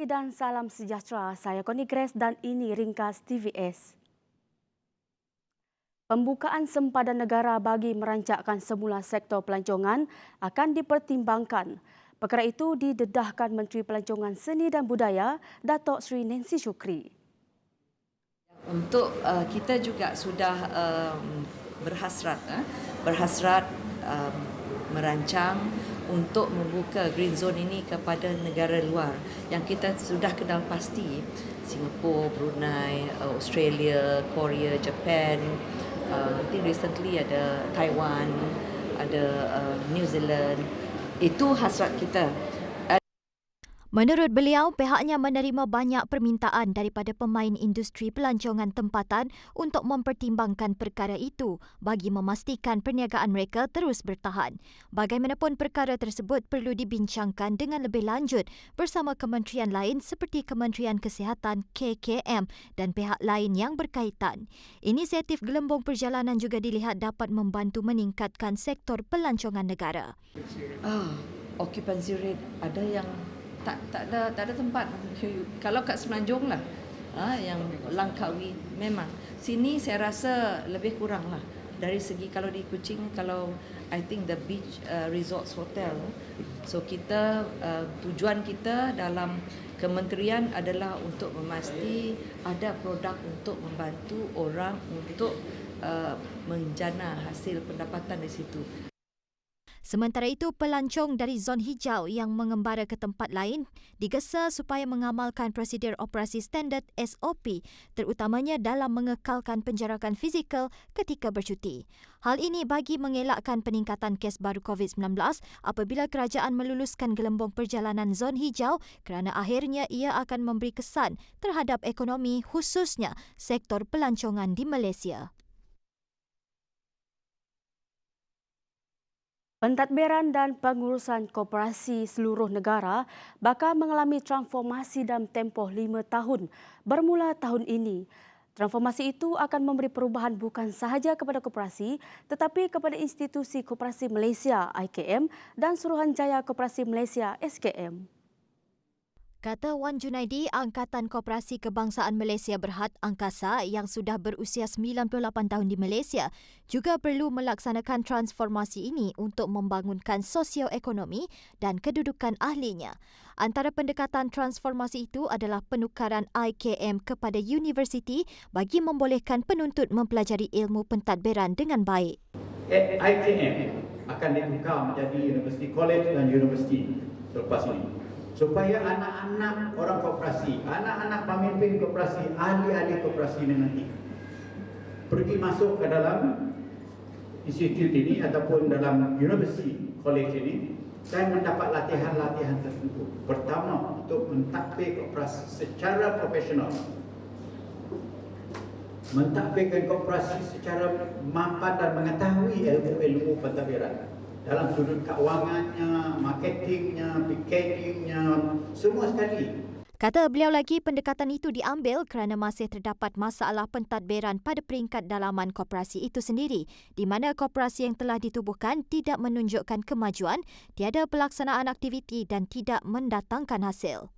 Dan salam sejahtera, saya Connie Grace dan ini ringkas TVS. Pembukaan sempadan negara bagi merancangkan semula sektor pelancongan akan dipertimbangkan. Perkara itu didedahkan Menteri Pelancongan Seni dan Budaya, Datuk Seri Nancy Shukri. Untuk kita juga sudah berhasrat merancang untuk membuka green zone ini kepada negara luar yang kita sudah kenal pasti, Singapura, Brunei, Australia, Korea, Japan. I think recently ada Taiwan, ada New Zealand. Itu hasrat kita. Menurut beliau, pihaknya menerima banyak permintaan daripada pemain industri pelancongan tempatan untuk mempertimbangkan perkara itu bagi memastikan perniagaan mereka terus bertahan. Bagaimanapun perkara tersebut perlu dibincangkan dengan lebih lanjut bersama kementerian lain seperti Kementerian Kesihatan KKM dan pihak lain yang berkaitan. Inisiatif gelembung perjalanan juga dilihat dapat membantu meningkatkan sektor pelancongan negara. Occupancy rate ada yang tak ada tempat. Kalau kat Semenanjung lah, yang Langkawi memang. Sini saya rasa lebih kurang lah. Dari segi kalau di Kuching, kalau I think the beach resorts hotel. So kita tujuan kita dalam kementerian adalah untuk memasti ada produk untuk membantu orang untuk menjana hasil pendapatan di situ. Sementara itu, pelancong dari zon hijau yang mengembara ke tempat lain digesa supaya mengamalkan prosedur operasi standard SOP, terutamanya dalam mengekalkan penjarakan fizikal ketika bercuti. Hal ini bagi mengelakkan peningkatan kes baru COVID-19 apabila kerajaan meluluskan gelembung perjalanan zon hijau kerana akhirnya ia akan memberi kesan terhadap ekonomi khususnya sektor pelancongan di Malaysia. Pentadbiran dan pengurusan koperasi seluruh negara bakal mengalami transformasi dalam tempoh 5 tahun bermula tahun ini. Transformasi itu akan memberi perubahan bukan sahaja kepada koperasi tetapi kepada institusi Koperasi Malaysia IKM dan Suruhanjaya Koperasi Malaysia SKM. Kata Wan Junaidi, Angkatan Koperasi Kebangsaan Malaysia Berhad Angkasa yang sudah berusia 98 tahun di Malaysia juga perlu melaksanakan transformasi ini untuk membangunkan sosioekonomi dan kedudukan ahlinya. Antara pendekatan transformasi itu adalah penukaran IKM kepada universiti bagi membolehkan penuntut mempelajari ilmu pentadbiran dengan baik. IKM akan ditukar menjadi universiti college dan universiti selepas ini. Supaya anak-anak orang koperasi, anak-anak pemimpin koperasi, ahli-ahli koperasi ini nanti pergi masuk ke dalam institut ini ataupun dalam university college ini dan mendapat latihan-latihan tertentu. Pertama, untuk mentadbir koperasi secara profesional. Mentadbirkan koperasi secara mampan dan mengetahui ilmu-ilmu pentadbiran. Dalam sudut keuangannya, marketingnya, packagingnya, semua sekali. Kata beliau lagi, pendekatan itu diambil kerana masih terdapat masalah pentadbiran pada peringkat dalaman koperasi itu sendiri, di mana koperasi yang telah ditubuhkan tidak menunjukkan kemajuan, tiada pelaksanaan aktiviti dan tidak mendatangkan hasil.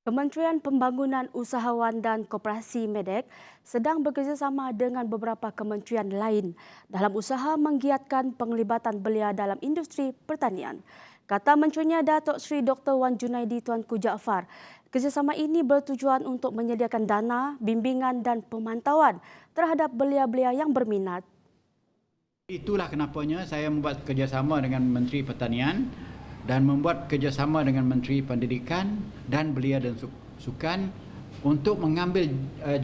Kementerian Pembangunan Usahawan dan Koperasi Medek sedang bekerjasama dengan beberapa kementerian lain dalam usaha menggiatkan penglibatan belia dalam industri pertanian. Kata Menterinya Datuk Seri Dr. Wan Junaidi Tuanku Jaafar, kerjasama ini bertujuan untuk menyediakan dana, bimbingan dan pemantauan terhadap belia-belia yang berminat. Itulah kenapanya saya membuat kerjasama dengan Menteri Pertanian dan membuat kerjasama dengan Menteri Pendidikan dan Belia dan Sukan untuk mengambil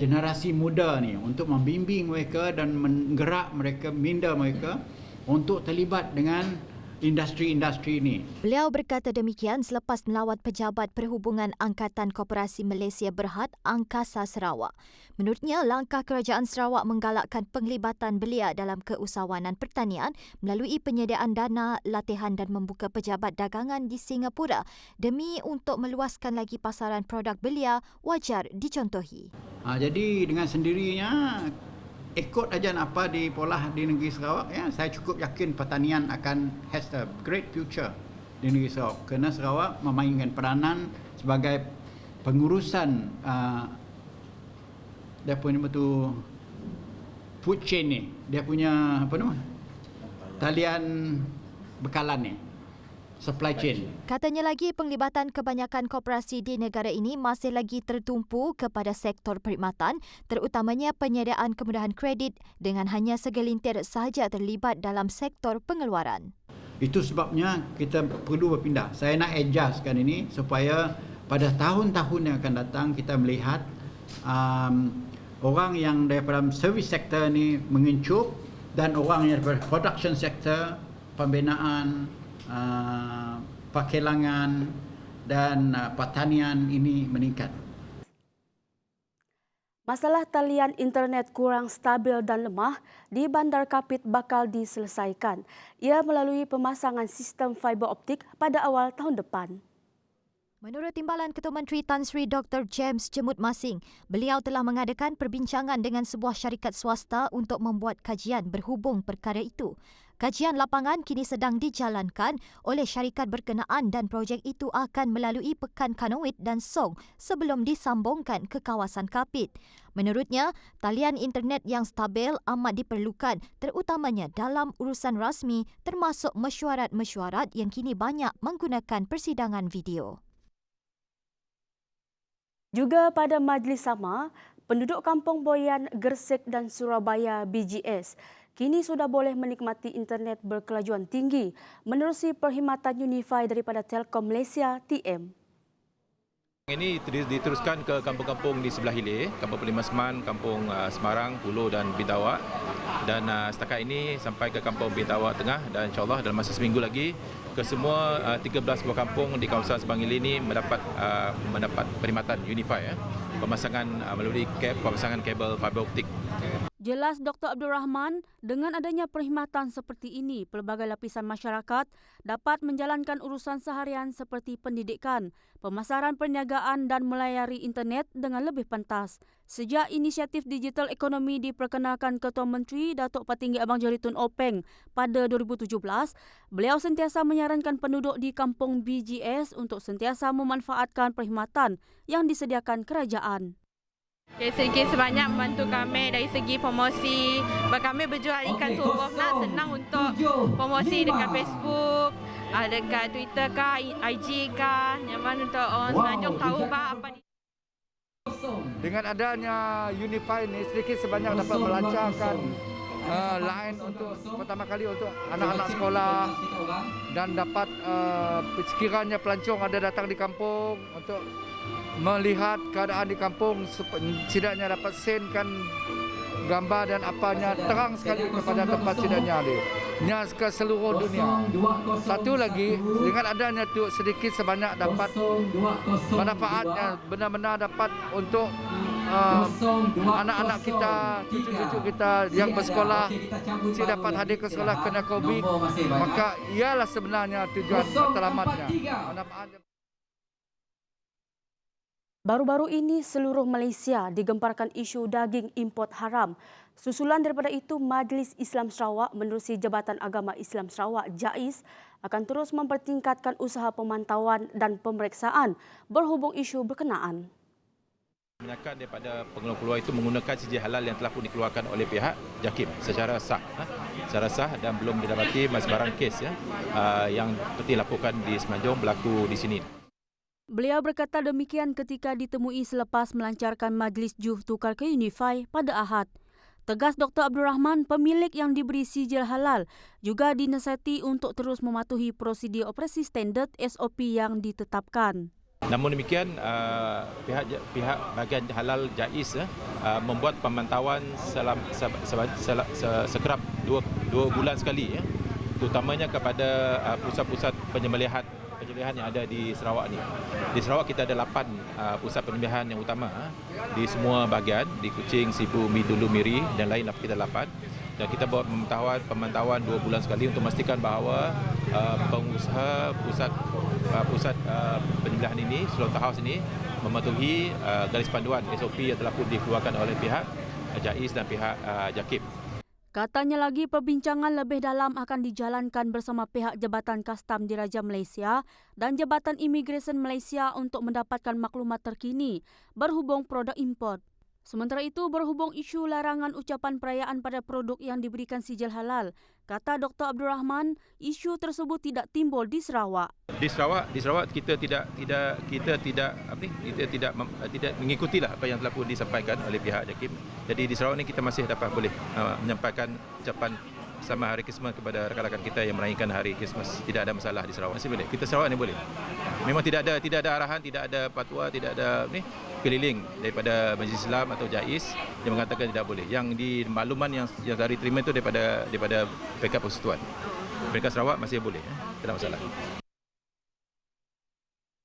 generasi muda ni, untuk membimbing mereka dan menggerak mereka, minda mereka untuk terlibat dengan industri-industri ini. Beliau berkata demikian selepas melawat Pejabat Perhubungan Angkatan Koperasi Malaysia Berhad Angkasa Sarawak. Menurutnya, langkah Kerajaan Sarawak menggalakkan penglibatan belia dalam keusahawanan pertanian melalui penyediaan dana, latihan dan membuka pejabat dagangan di Singapura demi untuk meluaskan lagi pasaran produk belia wajar dicontohi. Jadi dengan sendirinya ikut ajaran apa dipolah di negeri Sarawak, ya, saya cukup yakin pertanian akan has a great future di negeri Sarawak kerana Sarawak memainkan peranan sebagai pengurusan dia punya betul food chain ni, dia punya apa nama talian bekalan ni, supply chain. Katanya lagi penglibatan kebanyakan koperasi di negara ini masih lagi tertumpu kepada sektor perkhidmatan, terutamanya penyediaan kemudahan kredit dengan hanya segelintir sahaja terlibat dalam sektor pengeluaran. Itu sebabnya kita perlu berpindah. Saya nak adjustkan ini supaya pada tahun-tahun yang akan datang kita melihat orang yang daripada service sector ni mengencup dan orang yang daripada production sector, pembinaan, perkelangan dan pertanian ini meningkat. Masalah talian internet kurang stabil dan lemah di Bandar Kapit bakal diselesaikan. Ia melalui pemasangan sistem fiber optik pada awal tahun depan. Menurut Timbalan Ketua Menteri Tan Sri Dr. James Jemut Masing, beliau telah mengadakan perbincangan dengan sebuah syarikat swasta untuk membuat kajian berhubung perkara itu. Kajian lapangan kini sedang dijalankan oleh syarikat berkenaan dan projek itu akan melalui Pekan Kanowit dan Song sebelum disambungkan ke kawasan Kapit. Menurutnya, talian internet yang stabil amat diperlukan terutamanya dalam urusan rasmi termasuk mesyuarat-mesyuarat yang kini banyak menggunakan persidangan video. Juga pada majlis sama, penduduk Kampung Boyan, Gersik dan Surabaya BGS kini sudah boleh menikmati internet berkelajuan tinggi menerusi perkhidmatan Unify daripada Telkom Malaysia TM. Ini diteruskan ke kampung-kampung di sebelah hilir, Kampung Pelimasman, Kampung Semarang, Pulau dan Bintawak. Dan setakat ini sampai ke Kampung Bintawak Tengah dan insyaAllah dalam masa seminggu lagi ke semua 13 buah kampung di kawasan Sebang Hilir ini mendapat perkhidmatan Unify, pemasangan melalui pemasangan kabel fiber optik. Jelas Dr. Abdul Rahman, dengan adanya perkhidmatan seperti ini, pelbagai lapisan masyarakat dapat menjalankan urusan seharian seperti pendidikan, pemasaran perniagaan dan melayari internet dengan lebih pantas. Sejak inisiatif digital ekonomi diperkenalkan Ketua Menteri Datuk Patinggi Abang Jaritun Openg pada 2017, beliau sentiasa menyarankan penduduk di kampung BGS untuk sentiasa memanfaatkan perkhidmatan yang disediakan kerajaan. Segi sebanyak membantu kami dari segi promosi. Kami berjual ikan tubuh nak senang untuk promosi dekat Facebook, dekat Twitter kah, IG kah, yang mana untuk orang Semenanjung tahu apa di. Dengan adanya Unify ni sedikit sebanyak dapat melancarkan line untuk pertama kali untuk anak-anak sekolah dan dapat sekiranya pelancong ada datang di kampung untuk melihat keadaan di kampung, setidaknya dapat sendkan gambar dan apanya terang sekali kepada tempat setidaknya nya ke seluruh dunia. Satu lagi, dengan adanya tu sedikit sebanyak dapat manfaatnya benar-benar dapat untuk anak-anak kita, cucu-cucu kita yang bersekolah si dapat hadir ke sekolah kena COVID, maka ialah sebenarnya tujuan matlamatnya. Baru-baru ini seluruh Malaysia digemparkan isu daging import haram. Susulan daripada itu, Majlis Islam Sarawak menerusi Jabatan Agama Islam Sarawak JAIS akan terus mempertingkatkan usaha pemantauan dan pemeriksaan berhubung isu berkenaan. Kebanyakan daripada pengeluar itu menggunakan sijil halal yang telah pun dikeluarkan oleh pihak JAKIM secara sah dan belum didapati sebarang kes yang seperti laporkan di Semenanjung berlaku di sini. Beliau berkata demikian ketika ditemui selepas melancarkan majlis juh tukar ke Unify pada Ahad. Tegas Dr. Abdul Rahman, pemilik yang diberi sijil halal juga dinasihati untuk terus mematuhi prosedur operasi standard SOP yang ditetapkan. Namun demikian, pihak bahagian halal JAIS membuat pemantauan sekerap 2 bulan sekali terutamanya kepada pusat-pusat penyembelihan yang ada di Sarawak ni. Di Sarawak kita ada 8 pusat penyembelihan yang utama di semua bahagian, di Kuching, Sibu, Dulu, Miri dan lain kita 8. Dan kita buat pemantauan 2 bulan sekali untuk memastikan bahawa pengusaha pusat penyembelihan ini, slaughterhouse ini mematuhi garis panduan SOP yang telah pun dikeluarkan oleh pihak JAIS dan pihak JAKIB. Katanya lagi perbincangan lebih dalam akan dijalankan bersama pihak Jabatan Kastam Diraja Malaysia dan Jabatan Imigresen Malaysia untuk mendapatkan maklumat terkini berhubung produk import. Sementara itu, berhubung isu larangan ucapan perayaan pada produk yang diberikan sijil halal, kata Dr. Abdul Rahman, isu tersebut tidak timbul di Sarawak. Di Sarawak kita tidak mengikutilah apa yang telah pun disampaikan oleh pihak JAKIM. Jadi di Sarawak ni kita masih dapat boleh menyampaikan ucapan sama hari Krismas kepada rakan-rakan kita yang merayakan hari Krismas. Tidak ada masalah di Sarawak. Masih boleh. Kita Sarawak ni boleh. Memang tidak ada arahan, tidak ada fatwa, tidak ada keliling daripada Majlis Islam atau JAIS yang mengatakan tidak boleh. Yang di makluman yang dari terima itu daripada PK Persekutuan. Mereka Sarawak masih boleh. Tidak ada masalah.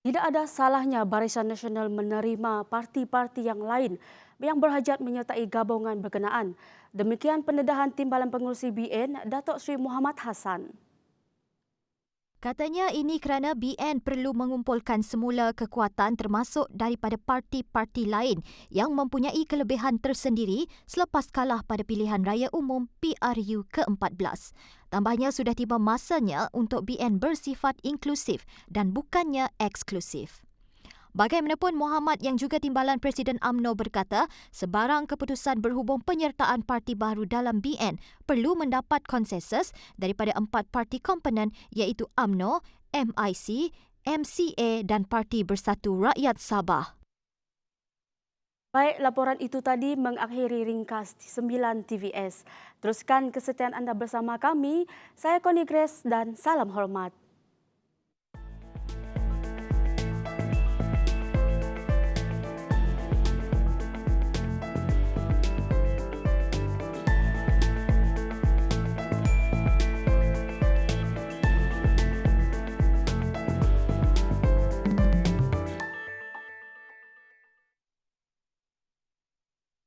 Tidak ada salahnya Barisan Nasional menerima parti-parti yang lain yang berhajat menyertai gabungan berkenaan. Demikian pendedahan Timbalan Pengurusi BN, Datuk Seri Muhammad Hassan. Katanya ini kerana BN perlu mengumpulkan semula kekuatan termasuk daripada parti-parti lain yang mempunyai kelebihan tersendiri selepas kalah pada pilihan raya umum PRU ke-14. Tambahnya sudah tiba masanya untuk BN bersifat inklusif dan bukannya eksklusif. Bagaimanapun, Muhammad yang juga Timbalan Presiden UMNO berkata sebarang keputusan berhubung penyertaan parti baru dalam BN perlu mendapat konsensus daripada 4 parti komponen iaitu UMNO, MIC, MCA dan Parti Bersatu Rakyat Sabah. Baik, laporan itu tadi mengakhiri ringkas 9 TVS. Teruskan kesetiaan anda bersama kami. Saya Connie Grace dan salam hormat.